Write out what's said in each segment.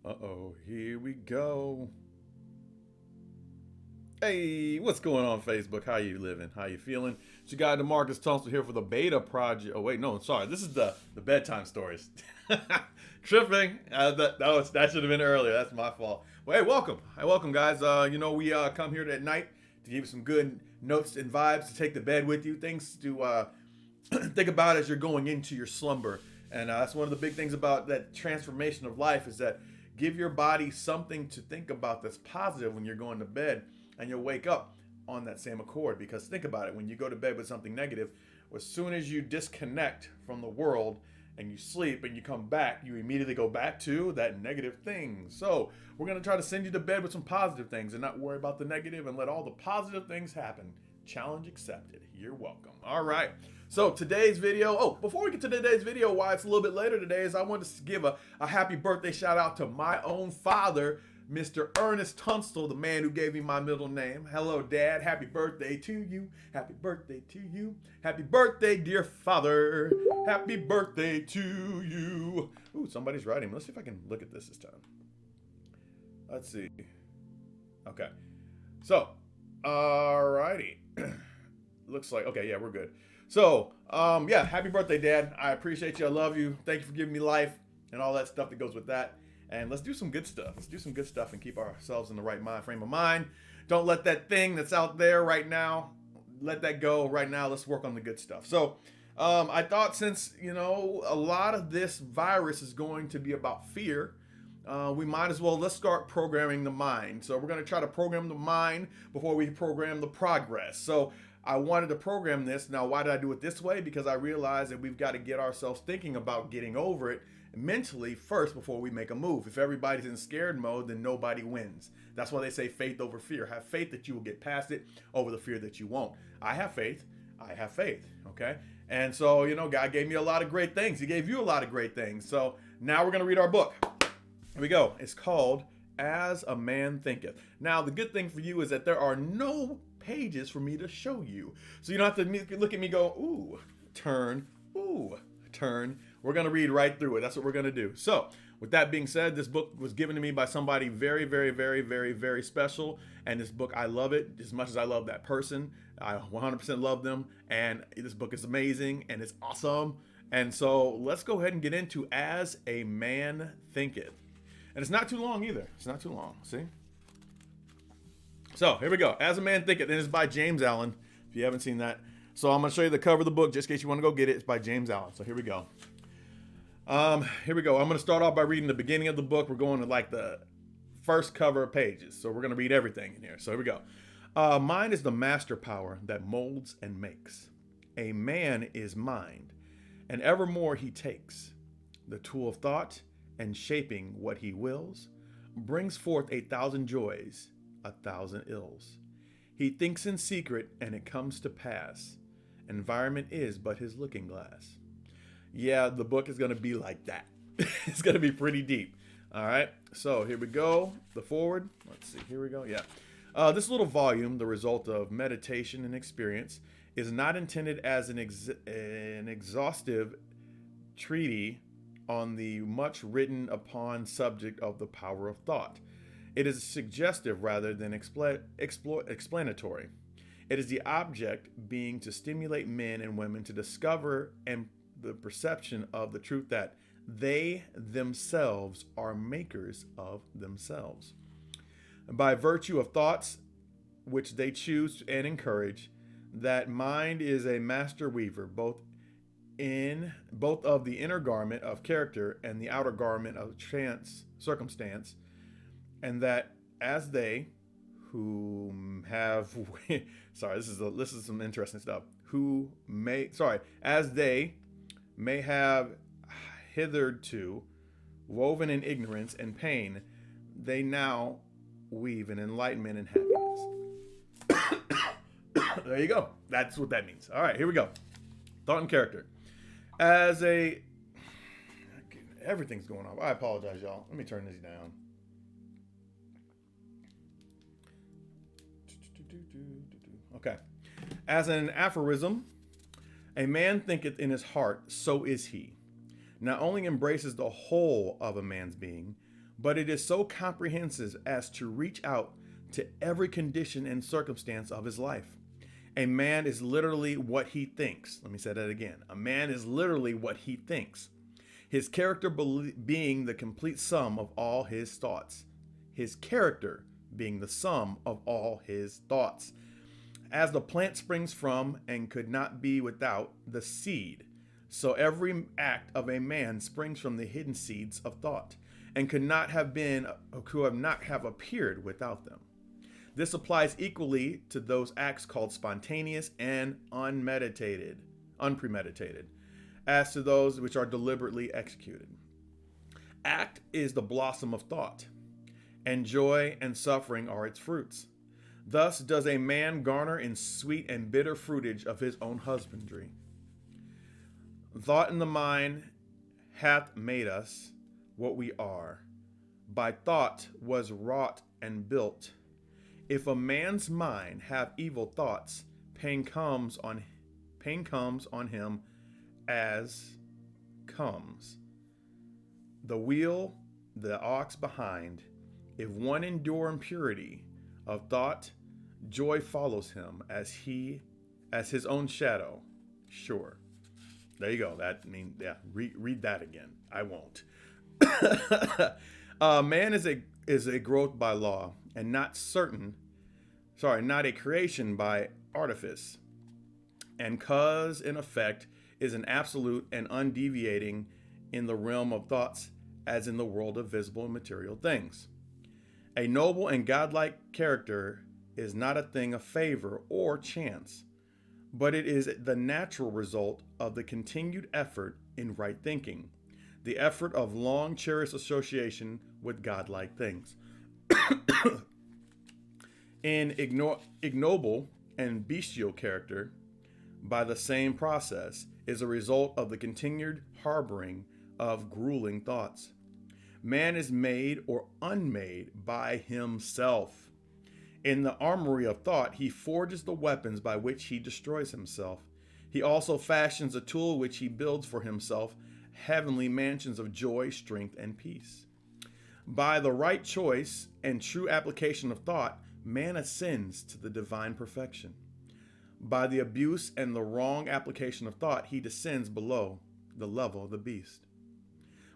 Uh-oh, here we go. Hey, what's going on Facebook? How you living? How you feeling? It's your guy DeMarcus Tunstall here for the beta project. Oh wait, no, sorry. This is the bedtime stories. Tripping. That should have been earlier. That's my fault. Well, hey, welcome. Hey, welcome, guys. We come here at night to give you some good notes and vibes to take to bed with you. Things to think about as you're going into your slumber. And that's one of the big things about that transformation of life is that give your body something to think about that's positive when you're going to bed, and you'll wake up on that same accord. Because think about it, when you go to bed with something negative, as soon as you disconnect from the world and you sleep and you come back, you immediately go back to that negative thing. So we're going to try to send you to bed with some positive things and not worry about the negative and let all the positive things happen. Challenge accepted. You're welcome. All right. So today's video, before we get to today's video, why it's a little bit later today is I wanted to give a happy birthday shout out to my own father, Mr. Ernest Tunstall, the man who gave me my middle name. Hello, Dad. Happy birthday to you. Happy birthday to you. Happy birthday, dear father. Happy birthday to you. Ooh, somebody's writing. Let's see if I can look at this time. Let's see. Okay. So, alrighty. Looks like, okay, yeah, we're good. So, happy birthday, Dad. I appreciate you. I love you. Thank you for giving me life and all that stuff that goes with that. And let's do some good stuff. Let's do some good stuff and keep ourselves in the right frame of mind. Don't let that thing that's out there right now, let that go right now. Let's work on the good stuff. So, I thought since, a lot of this virus is going to be about fear, we might as well, let's start programming the mind. So we're going to try to program the mind before we program the progress. So I wanted to program this. Now, why did I do it this way? Because I realized that we've got to get ourselves thinking about getting over it mentally first before we make a move. If everybody's in scared mode, then nobody wins. That's why they say faith over fear. Have faith that you will get past it over the fear that you won't. I have faith. I have faith. Okay. And so, God gave me a lot of great things. He gave you a lot of great things. So now we're going to read our book. Here we go. It's called As a Man Thinketh. Now, the good thing for you is that there are no pages for me to show you. So you don't have to look at me go, ooh, turn. We're going to read right through it. That's what we're going to do. So with that being said, this book was given to me by somebody very, very, very, very, very special. And this book, I love it as much as I love that person. I 100% love them. And this book is amazing and it's awesome. And so let's go ahead and get into As a Man Thinketh. And it's not too long either. It's not too long. See? So here we go. As a Man Thinketh. And it's by James Allen, if you haven't seen that. So I'm going to show you the cover of the book just in case you want to go get it. It's by James Allen. So here we go. Here we go. I'm going to start off by reading the beginning of the book. We're going to like the first cover of pages. So we're going to read everything in here. So here we go. Mind is the master power that molds and makes. A man is mind, and evermore he takes. The tool of thought and shaping what he wills brings forth 1,000 joys, 1,000 ills. He thinks in secret and it comes to pass. Environment is but his looking glass. Yeah, the book is going to be like that. It's going to be pretty deep. All right, so here we go. The forward. Let's see. Here we go. Yeah. This little volume, the result of meditation and experience, is not intended as an exhaustive treatise on the much written upon subject of the power of thought. It is suggestive rather than explanatory. It is the object being to stimulate men and women to discover and the perception of the truth that they themselves are makers of themselves. By virtue of thoughts which they choose and encourage, that mind is a master weaver, both of the inner garment of character and the outer garment of circumstance, and that as they who have sorry, this is some interesting stuff. As they may have hitherto woven in ignorance and pain, they now weave in enlightenment and happiness. There you go. That's what that means. All right, here we go. Thought and character. Everything's going on. I apologize, y'all. Let me turn this down. Okay. As an aphorism, a man thinketh in his heart, so is he. Not only embraces the whole of a man's being, but it is so comprehensive as to reach out to every condition and circumstance of his life. A man is literally what he thinks. Let me say that again. A man is literally what he thinks. His character being the complete sum of all his thoughts. His character being the sum of all his thoughts. As the plant springs from and could not be without the seed, so every act of a man springs from the hidden seeds of thought, and could not have appeared without them. This applies equally to those acts called spontaneous and unpremeditated, as to those which are deliberately executed. Act is the blossom of thought, and joy and suffering are its fruits. Thus does a man garner in sweet and bitter fruitage of his own husbandry. Thought in the mind hath made us what we are. By thought was wrought and built. If a man's mind have evil thoughts, pain comes on him as comes the wheel, the ox behind. If one endure impurity of thought, joy follows him as his own shadow. Sure. There you go. Read that again. I won't. Man is a growth by law, and not a creation by artifice. And cause and effect is an absolute and undeviating in the realm of thoughts as in the world of visible and material things. A noble and godlike character is not a thing of favor or chance, but it is the natural result of the continued effort in right thinking, the effort of long cherished association with godlike things. In ignoble and bestial character, by the same process, is a result of the continued harboring of grueling thoughts. Man is made or unmade by himself. In the armory of thought, he forges the weapons by which he destroys himself. He also fashions a tool which he builds for himself heavenly mansions of joy, strength, and peace. By the right choice and true application of thought, man ascends to the divine perfection. By the abuse and the wrong application of thought, he descends below the level of the beast.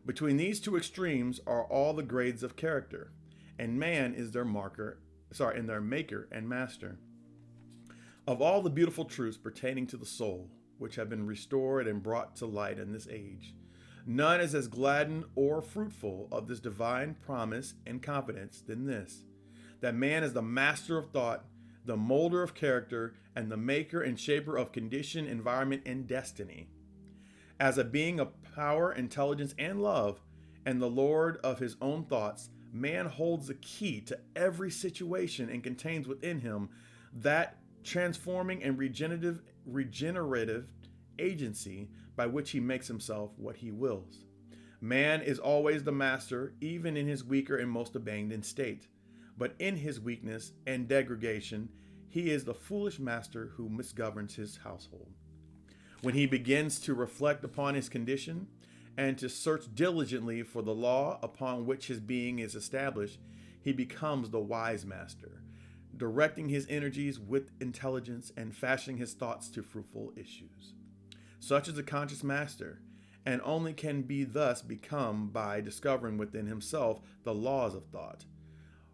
Between these two extremes are all the grades of character, and man is their maker and master. Of all the beautiful truths pertaining to the soul, which have been restored and brought to light in this age, none is as gladdened or fruitful of this divine promise and confidence than this, that man is the master of thought, the molder of character, and the maker and shaper of condition, environment, and destiny. As a being of power, intelligence, and love, and the Lord of his own thoughts, man holds the key to every situation and contains within him that transforming and regenerative agency by which he makes himself what he wills. Man is always the master, even in his weaker and most abandoned state. But in his weakness and degradation, he is the foolish master who misgoverns his household. When he begins to reflect upon his condition and to search diligently for the law upon which his being is established, he becomes the wise master, directing his energies with intelligence and fashioning his thoughts to fruitful issues. Such is the conscious master, and only can be thus become by discovering within himself the laws of thought,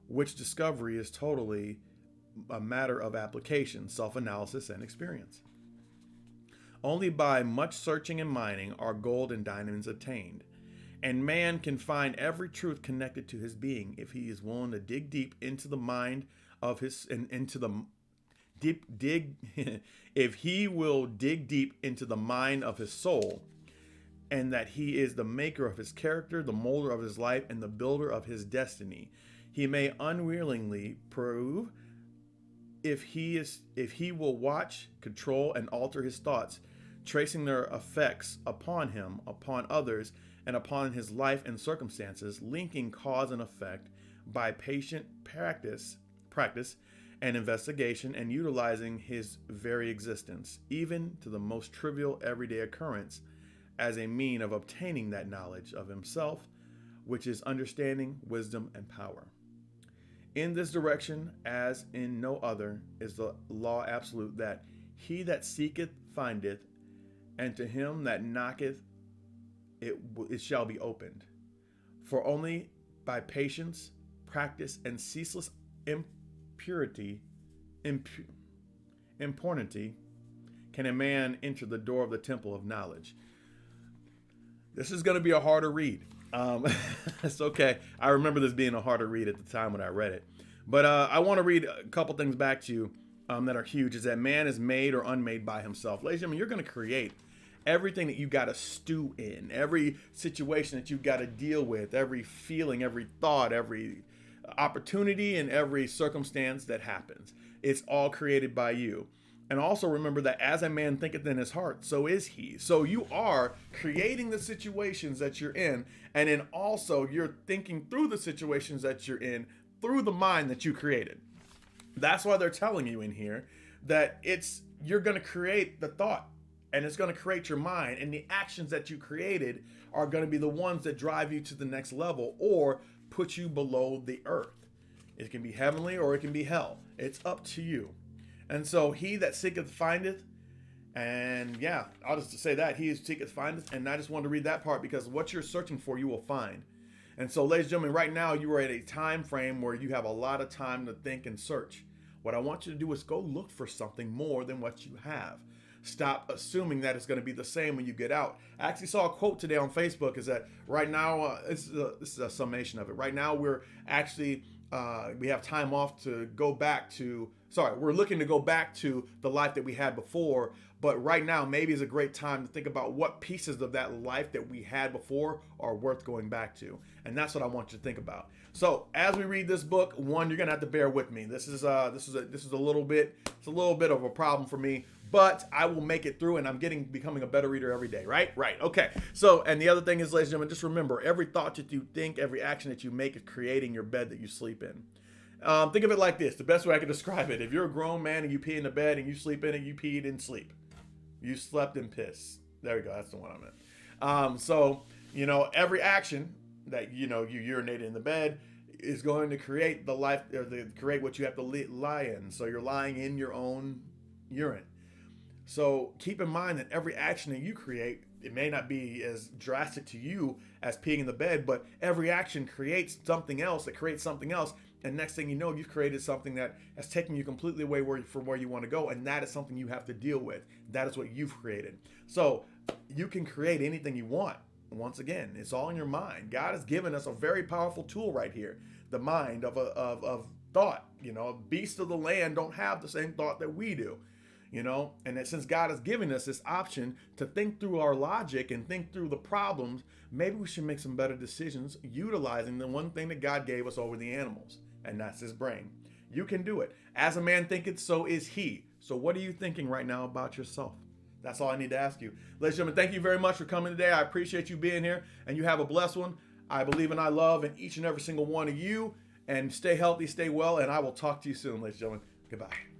which discovery is totally a matter of application, self-analysis, and experience. Only by much searching and mining are gold and diamonds attained, and man can find every truth connected to his being if he is willing to dig deep into the mind of his if he will dig deep into the mind of his soul, and that he is the maker of his character, the molder of his life, and the builder of his destiny. He may unwillingly prove if he will watch, control, and alter his thoughts, tracing their effects upon him, upon others, and upon his life and circumstances, linking cause and effect by patient practice and investigation, and utilizing his very existence, even to the most trivial everyday occurrence, as a mean of obtaining that knowledge of himself which is understanding, wisdom, and power. In this direction, as in no other, is the law absolute that he that seeketh findeth, and to him that knocketh it shall be opened. For only by patience, practice, and ceaseless importunity can a man enter the door of the temple of knowledge. This is going to be a harder read. It's okay. I remember this being a harder read at the time when I read it. But I want to read a couple things back to you that are huge. Is that man is made or unmade by himself. Ladies and gentlemen, you're going to create everything that you got to stew in, every situation that you got to deal with, every feeling, every thought, every opportunity, and every circumstance that happens. It's all created by you. And also remember that as a man thinketh in his heart, so is he. So you are creating the situations that you're in, and then also you're thinking through the situations that you're in through the mind that you created. That's why they're telling you in here that you're going to create the thought, and it's going to create your mind, and the actions that you created are going to be the ones that drive you to the next level or put you below the earth. It can be heavenly or it can be hell. It's up to you. And so he that seeketh findeth, and yeah, I'll just say that, he who seeketh findeth, and I just wanted to read that part because what you're searching for, you will find. And so, ladies and gentlemen, right now you are at a time frame where you have a lot of time to think and search. What I want you to do is go look for something more than what you have. Stop assuming that it's going to be the same when you get out. I actually saw a quote today on Facebook is that right now, this is a summation of it. Right now, we're actually, we have time off to go back to, we're looking to go back to the life that we had before. But right now, maybe is a great time to think about what pieces of that life that we had before are worth going back to. And that's what I want you to think about. So as we read this book, one, you're going to have to bear with me. This is a little bit of a problem for me, but I will make it through, and I'm becoming a better reader every day, right? Right. Okay. So, and the other thing is, ladies and gentlemen, just remember, every thought that you think, every action that you make is creating your bed that you sleep in. Think of it like this. The best way I can describe it. If you're a grown man and you pee in the bed and you sleep in it, you peed in sleep. You slept in piss. There we go. That's the one I meant. So, every action that, you urinated in the bed is going to create the life, or create what you have to lie in. So you're lying in your own urine. So keep in mind that every action that you create, it may not be as drastic to you as peeing in the bed, but every action creates something else that creates something else. And next thing you know, you've created something that has taken you completely away from where you want to go. And that is something you have to deal with. That is what you've created. So you can create anything you want. Once again, it's all in your mind. God has given us a very powerful tool right here. The mind of thought. Beasts of the land don't have the same thought that we do. And that since God has given us this option to think through our logic and think through the problems, maybe we should make some better decisions utilizing the one thing that God gave us over the animals, and that's his brain. You can do it. As a man thinketh, so is he. So what are you thinking right now about yourself? That's all I need to ask you. Ladies and gentlemen, thank you very much for coming today. I appreciate you being here, and you have a blessed one. I believe and I love in each and every single one of you, and stay healthy, stay well, and I will talk to you soon, ladies and gentlemen. Goodbye.